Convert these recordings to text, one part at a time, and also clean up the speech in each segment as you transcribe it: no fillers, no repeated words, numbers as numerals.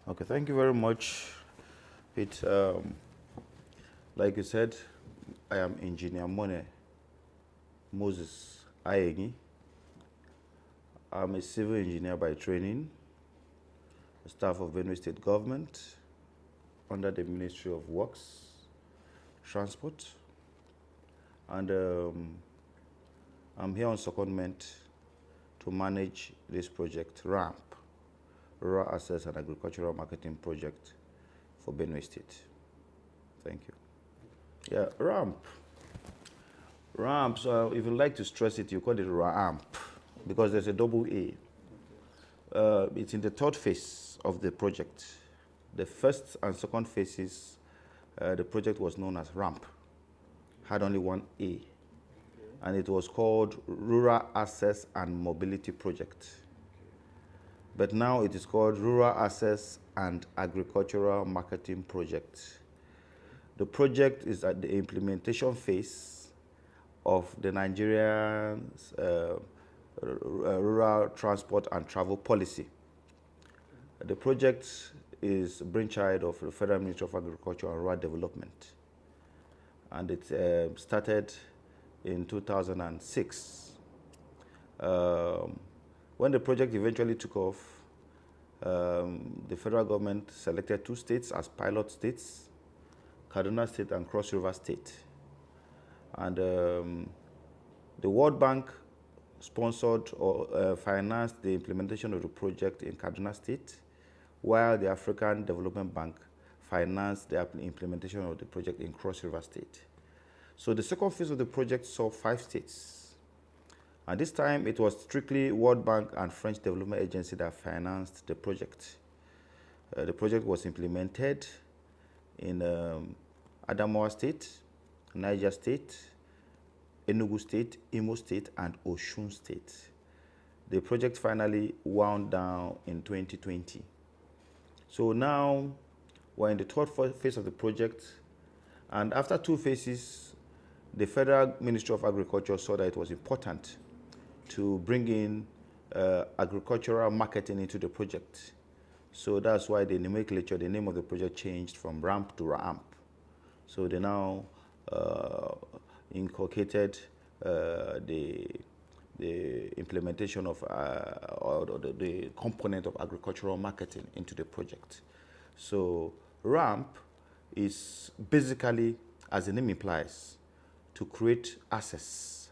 Okay, thank you very much, Pete. Like you said, I am Engineer Mone Aernyi. I'm a civil engineer by training, a staff of Benue State government under the Ministry of Works, Transport, and I'm here on secondment to manage this project, RAAMP, Rural Access and Agricultural Marketing Project for Benue State. Thank you. Yeah, RAAMP. RAAMP, so if you like to stress it, you call it RAAMP because there's a double A. It's in the third phase of the project. The first and second phases, the project was known as RAAMP, had only one A, and it was called Rural Access and Mobility Project. But now it is called Rural Access and Agricultural Marketing Project. The project is at the implementation phase of the Nigerian Rural Transport and Travel Policy. The project is a brainchild of the Federal Ministry of Agriculture and Rural Development. And it started in 2006. When the project eventually took off, the federal government selected 2 states as pilot states, Kaduna State and Cross River State. And the World Bank sponsored or financed the implementation of the project in Kaduna State, while the African Development Bank financed the implementation of the project in Cross River State. So the second phase of the project saw 5 states. And this time it was strictly World Bank and French Development Agency that financed the project. The project was implemented in Adamawa State, Niger State, Enugu State, Imo State, and Osun State. The project finally wound down in 2020. So now we're in the third phase of the project, and after 2 phases, the Federal Ministry of Agriculture saw that it was important to bring in agricultural marketing into the project. So that's why the nomenclature, the name of the project changed from RAAMP to RAAMP. So they now inculcated the implementation of or the component of agricultural marketing into the project. So RAAMP is basically, as the name implies, to create access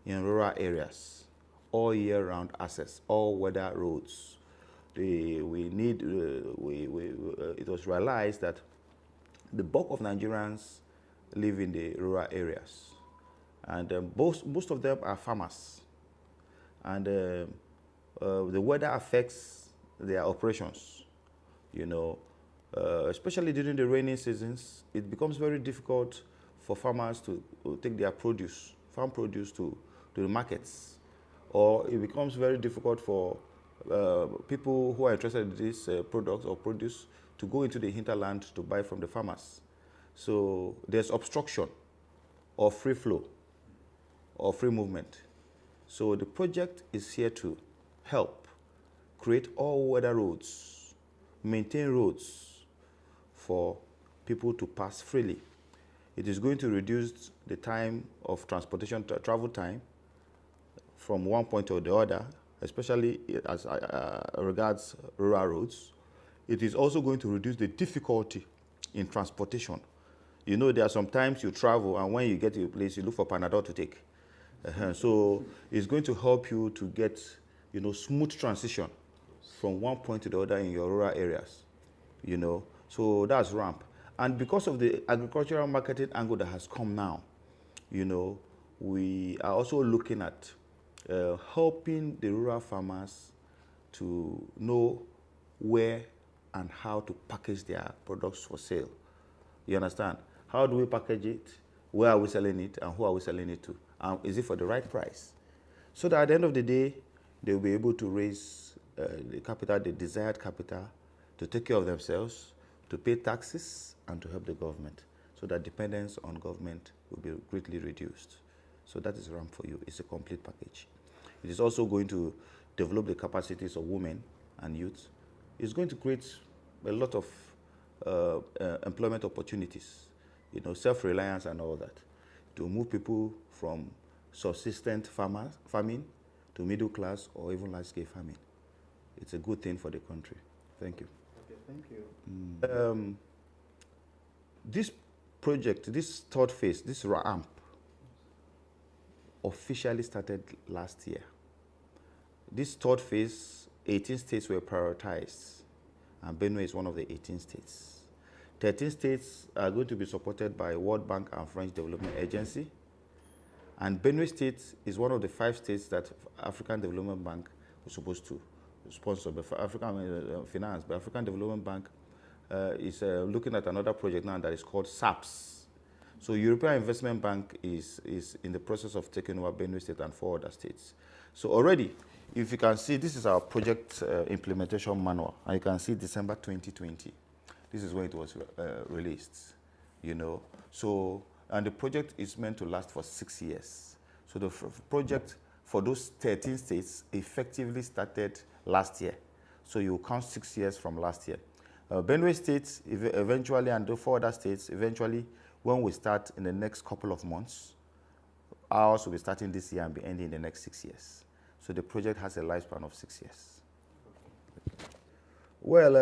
in rural areas, all year-round access, all weather roads. It was realized that the bulk of Nigerians live in the rural areas, and most of them are farmers, and the weather affects their operations. You know, especially during the rainy seasons, it becomes very difficult for farmers to take their farm produce to the markets, or it becomes very difficult for people who are interested in these products or produce to go into the hinterland to buy from the farmers. So there's obstruction or free flow or free movement. So the project is here to help create all-weather roads, maintain roads for people to pass freely. It is going to reduce the time of transportation, travel time, from one point to the other, especially as regards rural roads. It is also going to reduce the difficulty in transportation. You know, there are sometimes you travel and when you get to a place, you look for Panadol to take. So it's going to help you to get, you know, smooth transition from one point to the other in your rural areas. You know, so that's RAAMP. And because of the agricultural marketing angle that has come now, you know, we are also looking at helping the rural farmers to know where and how to package their products for sale. You understand? How do we package it? Where are we selling it? And who are we selling it to? Is it for the right price? So that at the end of the day, they'll be able to raise the capital, the desired capital, to take care of themselves, to pay taxes, and to help the government. So that dependence on government will be greatly reduced. So that is RAAMP for you. It's a complete package. It is also going to develop the capacities of women and youth. It's going to create a lot of employment opportunities, you know, self-reliance and all that, to move people from subsistent farming to middle class or even large-scale farming. It's a good thing for the country. Thank you. Okay, thank you. This project, this third phase, this RAAMP, officially started last year. This third phase, 18 states were prioritized, and Benue is one of the 18 states. 13 states are going to be supported by World Bank and French Development Agency, and Benue State is one of the 5 states that African Development Bank was supposed to sponsor, but for African finance. But African Development Bank is looking at another project now that is called SAPS. So European Investment Bank is in the process of taking over Benue State and 4 other states. So already, if you can see, this is our project implementation manual, and you can see December 2020. This is when it was released, you know. So, and the project is meant to last for 6 years. So the project for those 13 states effectively started last year. So you count 6 years from last year. Benue State eventually, and the 4 other states, eventually, when we start in the next couple of months, ours will be starting this year and be ending in the next 6 years. So the project has a lifespan of 6 years. Well,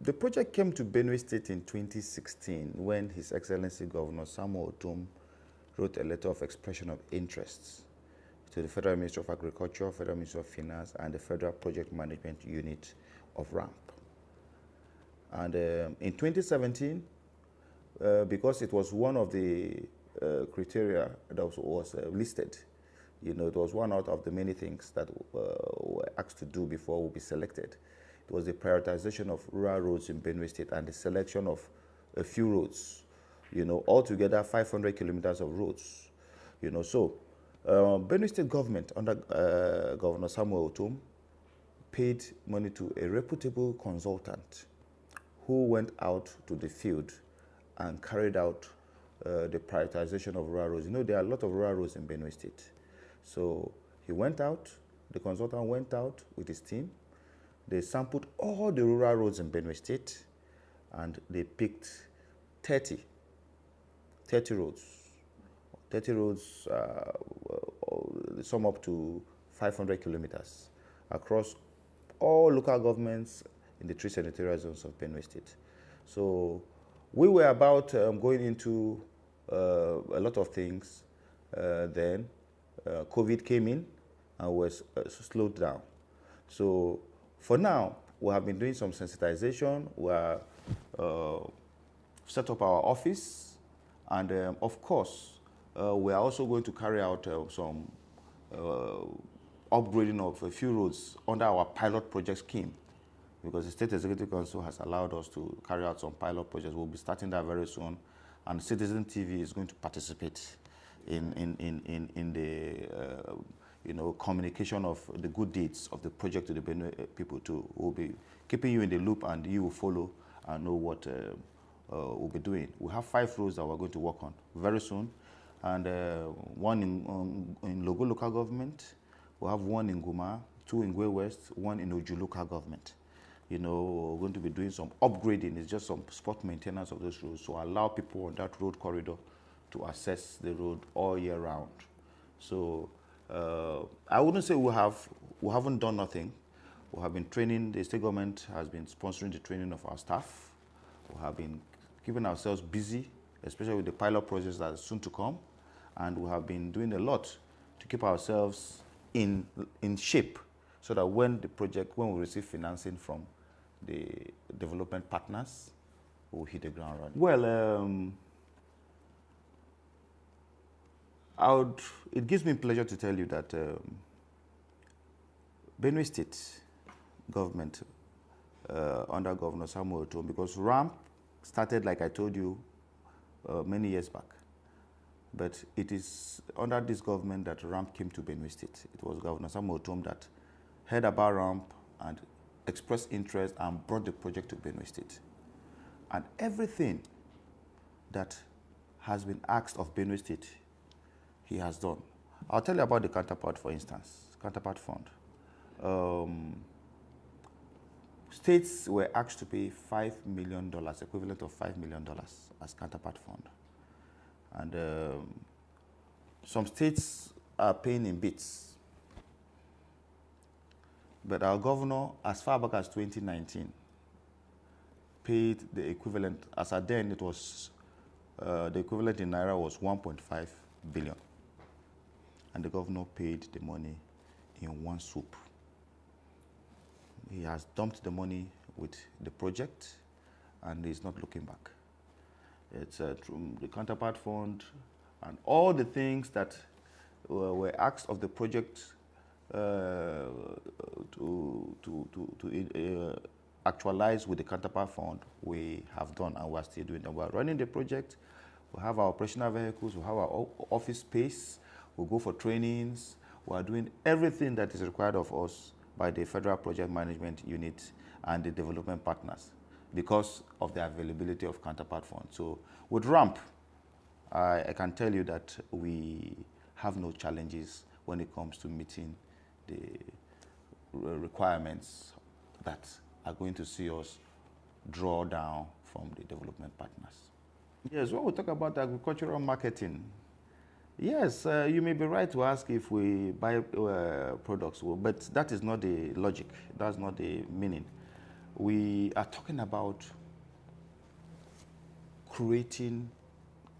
the project came to Benue State in 2016 when His Excellency Governor Samuel Otom wrote a letter of expression of interests to the Federal Ministry of Agriculture, Federal Ministry of Finance, and the Federal Project Management Unit of RAAMP. And in 2017, because it was one of the criteria that was listed, you know, it was one out of the many things that were asked to do before we'll be selected. It was the prioritization of rural roads in Benue State and the selection of a few roads, you know, altogether 500 kilometers of roads, you know. So Benue State government under Governor Samuel Otom paid money to a reputable consultant who went out to the field and carried out the prioritization of rural roads. You know, there are a lot of rural roads in Benue State. So he went out, the consultant went out with his team. They sampled all the rural roads in Benue State, and they picked 30 roads. 30 roads, sum up to 500 kilometers across all local governments in the 3 senatorial zones of Benue State. So we were about going into a lot of things. Then COVID came in and was slowed down. So for now, we have been doing some sensitization. We are set up our office, and of course, we are also going to carry out some upgrading of a few roads under our pilot project scheme, because the State Executive Council has allowed us to carry out some pilot projects. We'll be starting that very soon, and Citizen TV is going to participate in the you know, communication of the good deeds of the project to the Benue people too. We'll be keeping you in the loop, and you will follow and know what we'll be doing. We have 5 roads that we're going to work on very soon, and one in Logo local government. We have 1 in Guma, 2 in Gwe West, 1 in Oju local government. You know, we're going to be doing some upgrading. It's just some spot maintenance of those roads to allow people on that road corridor to access the road all year round. So I wouldn't say we haven't done nothing. We have been training. The state government has been sponsoring the training of our staff. We have been keeping ourselves busy, especially with the pilot projects that are soon to come. And we have been doing a lot to keep ourselves in shape, so that when we receive financing from the development partners, we'll hit the ground running. Well, it gives me pleasure to tell you that Benue State government under Governor Samuel Otom, because RAAMP started, like I told you, many years back. But it is under this government that RAAMP came to Benue State. It was Governor Samuel Otom that heard about RAAMP and expressed interest and brought the project to Benue State. And everything that has been asked of Benue State, he has done. I'll tell you about the counterpart, for instance, counterpart fund. states were asked to pay $5 million, equivalent of $5 million as counterpart fund. And some states are paying in bits. But our governor, as far back as 2019, paid the equivalent, as at then it was, the equivalent in Naira was 1.5 billion. And the governor paid the money in one swoop. He has dumped the money with the project and he's not looking back. It's the counterpart fund and all the things that were asked of the project to actualize with the counterpart fund, we have done and we're still doing them. We're running the project, we have our operational vehicles, we have our office space, we go for trainings, we are doing everything that is required of us by the Federal Project Management Unit and the development partners because of the availability of counterpart funds. So with RAAMP, I can tell you that we have no challenges when it comes to meeting the requirements that are going to see us draw down from the development partners. Yes, when we talk about agricultural marketing, yes, you may be right to ask if we buy products, but that is not the logic. That's not the meaning. We are talking about creating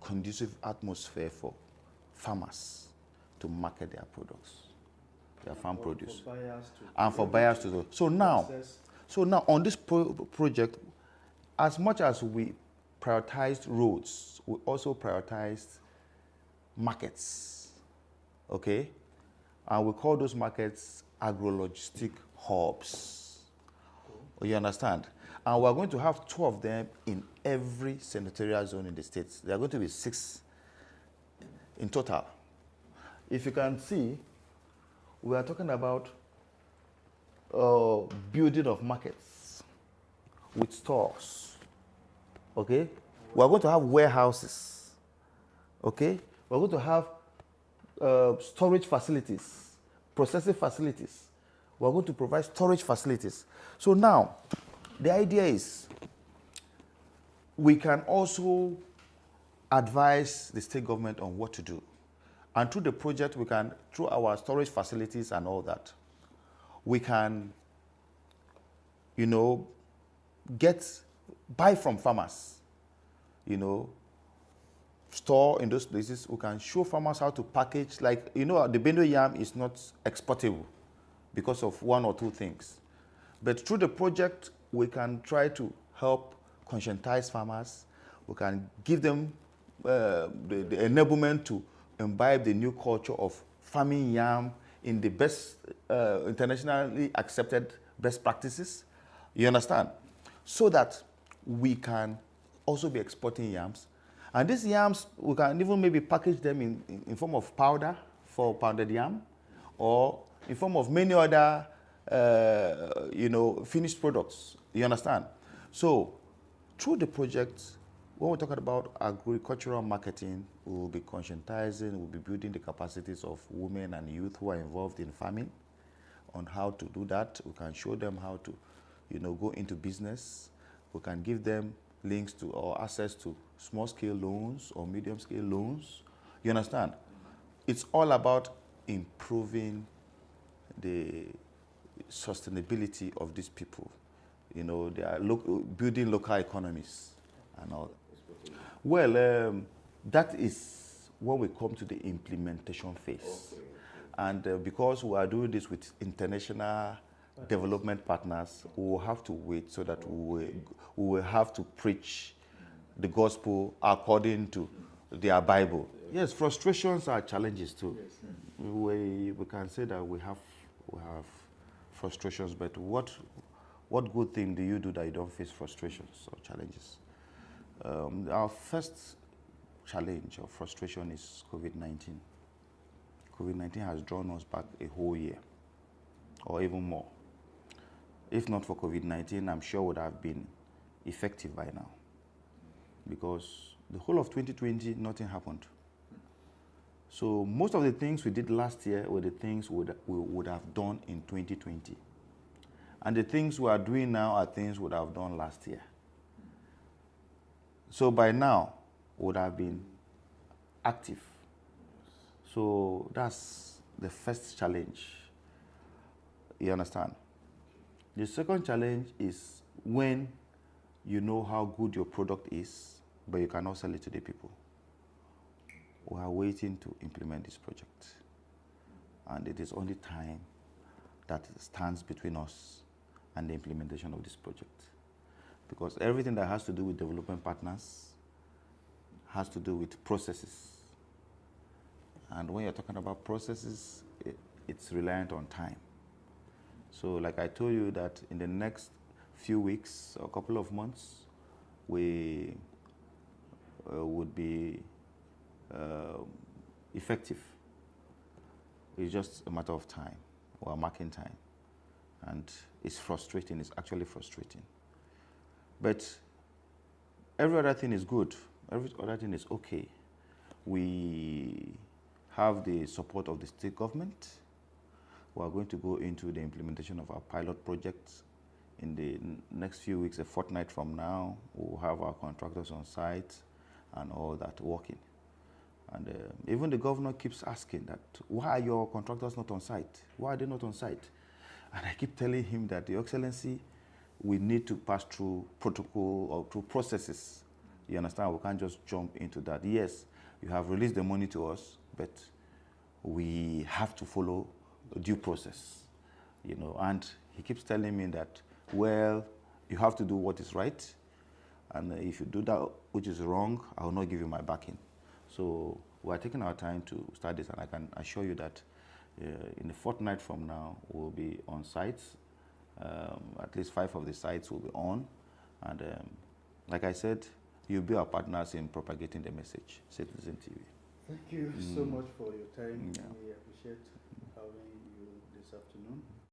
conducive atmosphere for farmers to market their products, their farm produce, and for buyers to do. So now on this project, as much as we prioritized roads, we also prioritized markets, okay? And we call those markets agro-logistic hubs. You understand? And we're going to have 2 of them in every senatorial zone in the states. There are going to be 6 in total. If you can see, we are talking about building of markets with stores, okay? We're going to have warehouses, okay? We're going to have storage facilities, processing facilities. We're going to provide storage facilities. So now, the idea is we can also advise the state government on what to do. And through the project, we can, through our storage facilities and all that, we can, you know, buy from farmers, you know, store in those places. We can show farmers how to package. Like, you know, the Benue yam is not exportable because of 1 or 2 things. But through the project, we can try to help conscientize farmers. We can give them the enablement to imbibe the new culture of farming yam in the best, internationally accepted best practices. You understand? So that we can also be exporting yams. And these yams, we can even maybe package them in form of powder for pounded yam, or in form of many other, you know, finished products. You understand? So through the project, when we're talking about agricultural marketing, we will be conscientizing, we'll be building the capacities of women and youth who are involved in farming on how to do that. We can show them how to, you know, go into business. We can give them links to or access to small-scale loans or medium-scale loans. You understand? It's all about improving the sustainability of these people. You know, they are building local economies and all. Well, that is when we come to the implementation phase. Okay. And because we are doing this with international development partners, we will have to wait so that we will have to preach the gospel according to their Bible. Yes, frustrations are challenges too. Yes. We can say that we have frustrations, but what good thing do you do that you don't face frustrations or challenges? Our first challenge or frustration is COVID-19. COVID-19 has drawn us back a whole year, or even more. If not for COVID-19, I'm sure would have been effective by now. Because the whole of 2020, nothing happened. So most of the things we did last year were the things we would have done in 2020. And the things we are doing now are things we would have done last year. So by now, we would have been active. So that's the first challenge. You understand? The second challenge is when you know how good your product is, but you cannot sell it to the people. We are waiting to implement this project. And it is only time that stands between us and the implementation of this project. Because everything that has to do with development partners has to do with processes. And when you're talking about processes, it's reliant on time. So like I told you that in the next few weeks or a couple of months, we would be effective. It's just a matter of time. We're marking time. And it's frustrating. It's actually frustrating. But every other thing is good. Every other thing is okay. We have the support of the state government. We are going to go into the implementation of our pilot project in the next few weeks, a fortnight from now. We'll have our contractors on site and all that working. And even the governor keeps asking that, why are your contractors not on site? Why are they not on site? And I keep telling him that, Your Excellency, we need to pass through protocol or through processes. You understand? We can't just jump into that. Yes, you have released the money to us, but we have to follow a due process. You know, and he keeps telling me that, well, you have to do what is right, and if you do that which is wrong, I will not give you my backing. So we are taking our time to start this, and I can assure you that in a fortnight from now, we'll be on sites. At least 5 of the sites will be on. And like I said, you'll be our partners in propagating the message. Citizen TV. Thank you so much for your time. Yeah. We appreciate having you this afternoon.